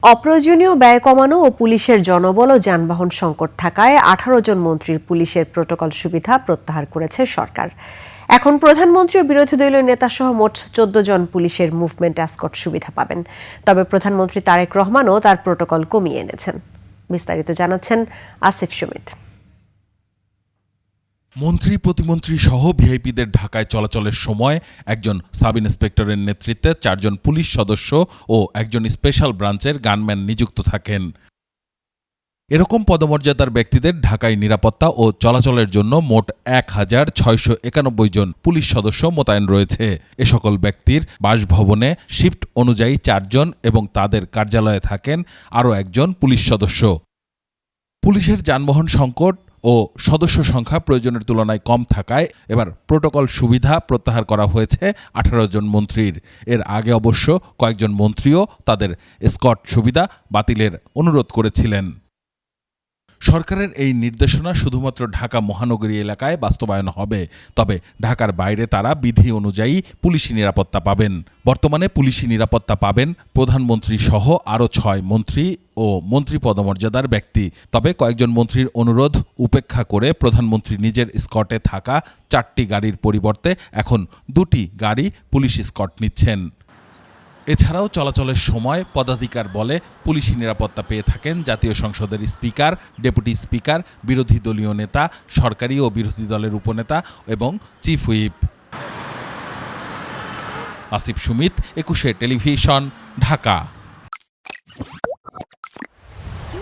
অপ্রয়োজনীয় ব্যয় কমানো ও পুলিশের জনবল ও যানবাহন সংকট থাকায় 18 জন মন্ত্রীর পুলিশের প্রোটোকল সুবিধা প্রত্যাহার করেছে সরকার। এখন প্রধানমন্ত্রী ও বিরোধী দলীয় নেতাসহ মোট 14 জন পুলিশের মুভমেন্ট এসকর্ট সুবিধা পাবেন। তবে প্রধানমন্ত্রী তারেক রহমানও তার প্রোটোকল কমিয়ে এনেছেন। বিস্তারিত জানাচ্ছেন আসিফ সুমিত। মন্ত্রী প্রতিমন্ত্রী সহ ভিআইপিদের ঢাকায় চলাচলের সময় একজন সাব ইন্সপেক্টরের নেতৃত্বে 4 জন পুলিশ সদস্য ও একজন স্পেশাল ব্রাঞ্চের গানম্যান নিযুক্ত থাকেন। এরকম পদমর্যাদার ব্যক্তিদের ঢাকায় নিরাপত্তা ও চলাচলের জন্য মোট 1691 জন পুলিশ সদস্য মোতায়েন রয়েছে। এ সকল ব্যক্তির বাসভবনে শিফট অনুযায়ী 4 জন এবং তাদের কার্যালয়ে থাকেন আরও একজন পুলিশ সদস্য। পুলিশের যানবাহন সংকট ও সদস্য সংখ্যা প্রয়োজনের তুলনায় কম থাকায় এবার প্রোটোকল সুবিধা প্রত্যাহার করা হয়েছে 18 জন মন্ত্রীর। এর আগে অবশ্য কয়েকজন মন্ত্রীও তাদের এসকর্ট সুবিধা বাতিলের অনুরোধ করেছিলেন। সরকারের এই নির্দেশনা শুধুমাত্র ঢাকা মহানগরী এলাকায় বাস্তবায়ন হবে, তবে ঢাকার বাইরে তারা বিধি অনুযায়ী পুলিশি নিরাপত্তা পাবেন। বর্তমানে পুলিশি নিরাপত্তা পাবেন প্রধানমন্ত্রী সহ আরও 6 মন্ত্রী ও মন্ত্রী পদমর্যাদার ব্যক্তি। তবে কয়েকজন মন্ত্রীর অনুরোধ উপেক্ষা করে প্রধানমন্ত্রী নিজের স্কটে থাকা 4টি গাড়ির পরিবর্তে এখন 2টি গাড়ি পুলিশ স্কট নিচ্ছেন। এছাড়াও চলাচলের সময় পদাধিকার বলে পুলিশি নিরাপত্তা পেয়ে থাকেন জাতীয় সংসদের স্পিকার, ডেপুটি স্পিকার, বিরোধী দলীয় নেতা, সরকারি ও বিরোধী দলের উপনেতা এবং chief whip. Asif Sumit, 21 television, Dhaka.